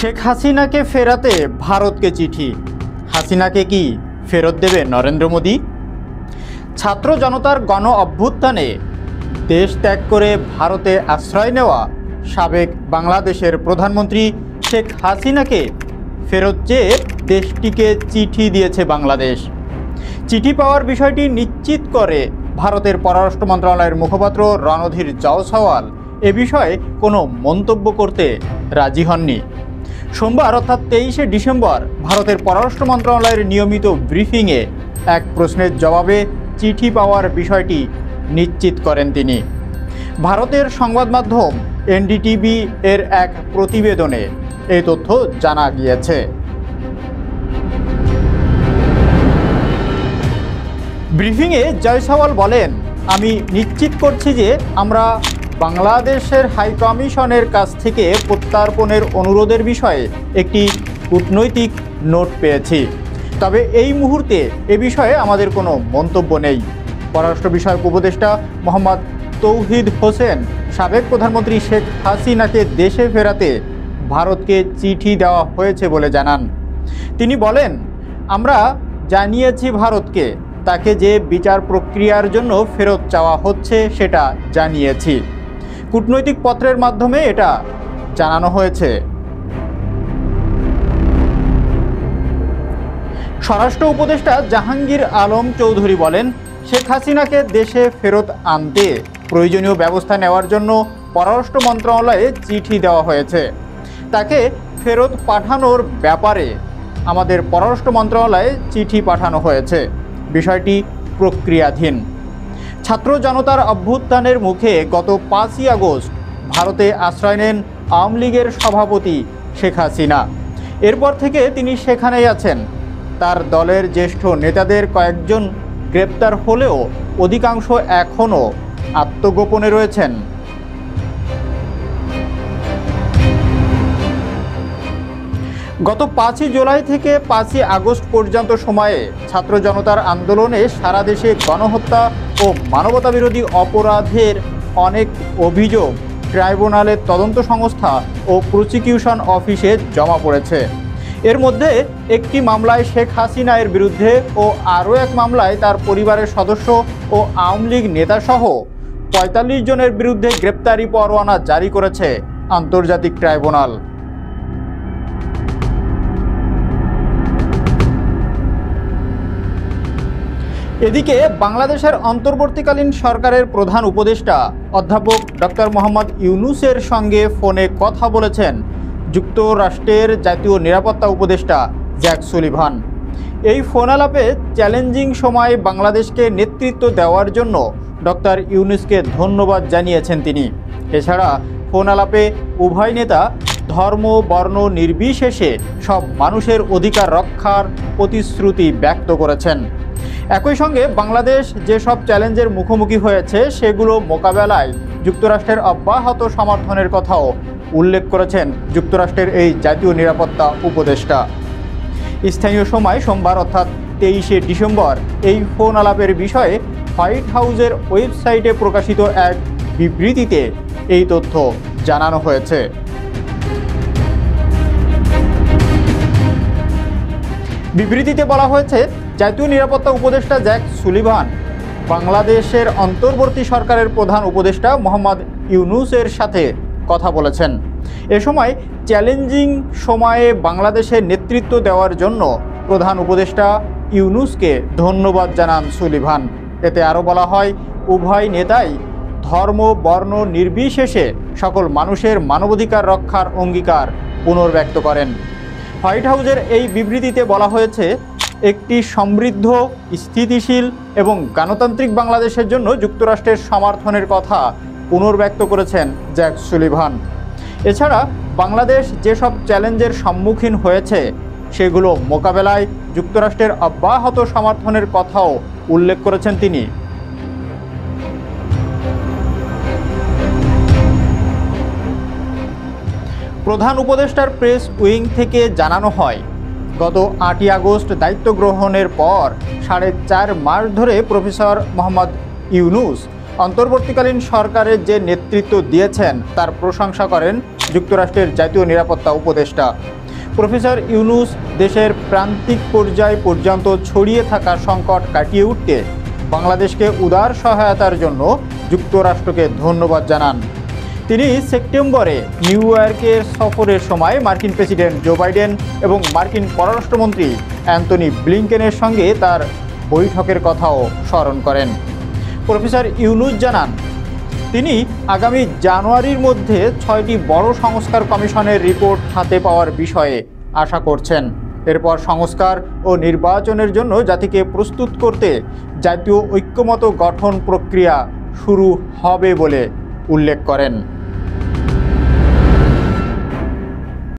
শেখ হাসিনাকে ফেরাতে ভারতকে চিঠি। হাসিনাকে কি ফেরত দেবে নরেন্দ্র মোদী? ছাত্র জনতার গণ অভ্যুত্থানে দেশ ত্যাগ করে ভারতে আশ্রয় নেওয়া সাবেক বাংলাদেশের প্রধানমন্ত্রী শেখ হাসিনাকে ফেরত চেয়ে দেশটিকে চিঠি দিয়েছে বাংলাদেশ। চিঠি পাওয়ার বিষয়টি নিশ্চিত করে ভারতের পররাষ্ট্র মন্ত্রণালয়ের মুখপাত্র রণধীর জয়সওয়াল এ বিষয়ে কোনো মন্তব্য করতে রাজি হননি। সোমবার অর্থাৎ 23শে ডিসেম্বর ভারতের পররাষ্ট্র মন্ত্রণালয়ের নিয়মিত ব্রিফিংয়ে এক প্রশ্নের জবাবে চিঠি পাওয়ার বিষয়টি নিশ্চিত করেন তিনি। ভারতের সংবাদ মাধ্যম এনডিটিভি এর এক প্রতিবেদনে এই তথ্য জানা গিয়েছে। ব্রিফিংয়ে জয়সওয়াল বলেন, আমি নিশ্চিত করছি যে আমরা বাংলাদেশের হাইকমিশনের কাছ থেকে প্রত্যর্পণের অনুরোধের বিষয়ে একটি কূটনৈতিক নোট পেয়েছি। তবে এই মুহূর্তে এ বিষয়ে আমাদের কোনো মন্তব্য নেই। পররাষ্ট্র বিষয়ক উপদেষ্টা মোহাম্মদ তৌহিদ হোসেন সাবেক প্রধানমন্ত্রী শেখ হাসিনাকে দেশে ফেরাতে ভারতকে চিঠি দেওয়া হয়েছে বলে জানান। তিনি বলেন, আমরা জানিয়েছি ভারতকে, তাকে যে বিচার প্রক্রিয়ার জন্য ফেরত চাওয়া হচ্ছে সেটা জানিয়েছি। কূটনৈতিক পত্রের মাধ্যমে এটা জানানো হয়েছে। স্বরাষ্ট্র উপদেষ্টা জাহাঙ্গীর আলম চৌধুরী বলেন, শেখ হাসিনাকে দেশে ফেরত আনতে প্রয়োজনীয় ব্যবস্থা নেওয়ার জন্য পররাষ্ট্র মন্ত্রণালয়ে চিঠি দেওয়া হয়েছে। তাকে ফেরত পাঠানোর ব্যাপারে আমাদের পররাষ্ট্র মন্ত্রণালয়ে চিঠি পাঠানো হয়েছে। বিষয়টি প্রক্রিয়াধীন। ছাত্র জনতার অভ্যুত্থানের মুখে গত 5ই আগস্ট ভারতে আশ্রয় নেন আওয়ামী লীগের সভাপতি শেখ হাসিনা। এরপর থেকে তিনি সেখানেই আছেন। তার দলের জ্যেষ্ঠ নেতাদের কয়েকজন গ্রেপ্তার হলেও অধিকাংশ এখনও আত্মগোপনে রয়েছেন। গত 5ই জুলাই থেকে 5ই আগস্ট পর্যন্ত সময়ে ছাত্র জনতার আন্দোলনে সারা দেশে গণহত্যা ও মানবতাবিরোধী অপরাধের অনেক অভিযোগ ট্রাইব্যুনালের তদন্ত সংস্থা ও প্রসিকিউশন অফিসে জমা পড়েছে। এর মধ্যে একটি মামলায় শেখ হাসিনা এর বিরুদ্ধে ও আরও এক মামলায় তার পরিবারের সদস্য ও আওয়ামী লীগ নেতাসহ 45 জনের বিরুদ্ধে গ্রেপ্তারি পরোয়ানা জারি করেছে আন্তর্জাতিক ট্রাইব্যুনাল। এদিকে বাংলাদেশের অন্তর্বর্তীকালীন সরকারের প্রধান উপদেষ্টা অধ্যাপক ডক্টর মোহাম্মদ ইউনূসের সঙ্গে ফোনে কথা বলেছেন যুক্তরাষ্ট্রের জাতীয় নিরাপত্তা উপদেষ্টা জ্যাক সুলিভান। এই ফোন আলাপে চ্যালেঞ্জিং সময়ে বাংলাদেশকে নেতৃত্ব দেওয়ার জন্য ডক্টর ইউনূসকে ধন্যবাদ জানিয়েছেন তিনি। এছাড়া ফোন আলাপে উভয় নেতা ধর্ম বর্ণ নির্বিশেষে সব মানুষের অধিকার রক্ষার প্রতিশ্রুতি ব্যক্ত করেছেন। একই সঙ্গে বাংলাদেশ যেসব চ্যালেঞ্জের মুখোমুখি হয়েছে সেগুলো মোকাবেলায় যুক্তরাষ্ট্রের অব্যাহত সমর্থনের কথাও উল্লেখ করেছেন যুক্তরাষ্ট্রের এই জাতীয় নিরাপত্তা উপদেষ্টা। স্থানীয় সময় সোমবার অর্থাৎ 23শে ডিসেম্বর এই ফোন আলাপের বিষয়ে হোয়াইট হাউসের ওয়েবসাইটে প্রকাশিত এক বিবৃতিতে এই তথ্য জানানো হয়েছে। বিবৃতিতে বলা হয়েছে, জাতীয় নিরাপত্তা উপদেষ্টা জ্যাক সুলিভান বাংলাদেশের অন্তর্বর্তী সরকারের প্রধান উপদেষ্টা মোহাম্মদ ইউনূসের সাথে কথা বলেছেন। এ সময় চ্যালেঞ্জিং সময়ে বাংলাদেশের নেতৃত্ব দেওয়ার জন্য প্রধান উপদেষ্টা ইউনূসকে ধন্যবাদ জানান সুলিভান। এতে আরও বলা হয়, উভয় নেতাই ধর্ম বর্ণ নির্বিশেষে সকল মানুষের মানবাধিকার রক্ষার অঙ্গীকার পুনর্ব্যক্ত করেন। হোয়াইট হাউসের এই বিবৃতিতে বলা হয়েছে, একটি সমৃদ্ধ স্থিতিশীল এবং গণতান্ত্রিক বাংলাদেশের জন্য যুক্তরাষ্ট্রের সমর্থনের কথা পুনর্ব্যক্ত করেছেন জ্যাক সুলিভান। এছাড়া বাংলাদেশ যেসব চ্যালেঞ্জের সম্মুখীন হয়েছে সেগুলো মোকাবেলায় যুক্তরাষ্ট্রের অব্যাহত সমর্থনের কথাও উল্লেখ করেছেন তিনি। প্রধান উপদেষ্টার প্রেস উইং থেকে জানানো হয়, গত 8ই আগস্ট দায়িত্ব গ্রহণের পর 4.5 মাস ধরে প্রফেসর মোহাম্মদ ইউনূস অন্তর্বর্তীকালীন সরকারের যে নেতৃত্ব দিয়েছেন তার প্রশংসা করেন যুক্তরাষ্ট্রের জাতীয় নিরাপত্তা উপদেষ্টা। প্রফেসর ইউনূস দেশের প্রান্তিক পর্যায় পর্যন্ত ছড়িয়ে থাকা সংকট কাটিয়ে উঠতে বাংলাদেশকে উদার সহায়তার জন্য যুক্তরাষ্ট্রকে ধন্যবাদ জানান। তিনি সেপ্টেম্বরে নিউ ইয়র্কের সফরের সময় মার্কিন প্রেসিডেন্ট জো বাইডেন এবং মার্কিন পররাষ্ট্রমন্ত্রী অ্যান্টনি ব্লিংকেনের সঙ্গে তার বৈঠকের কথাও স্মরণ করেন। প্রফেসর ইউনূস জানান, তিনি আগামী জানুয়ারির মধ্যে 6টি বড় সংস্কার কমিশনের রিপোর্ট হাতে পাওয়ার বিষয়ে আশা করছেন। এরপর সংস্কার ও নির্বাচনের জন্য জাতিকে প্রস্তুত করতে জাতীয় ঐক্যমত্য গঠন প্রক্রিয়া শুরু হবে বলে উল্লেখ করেন।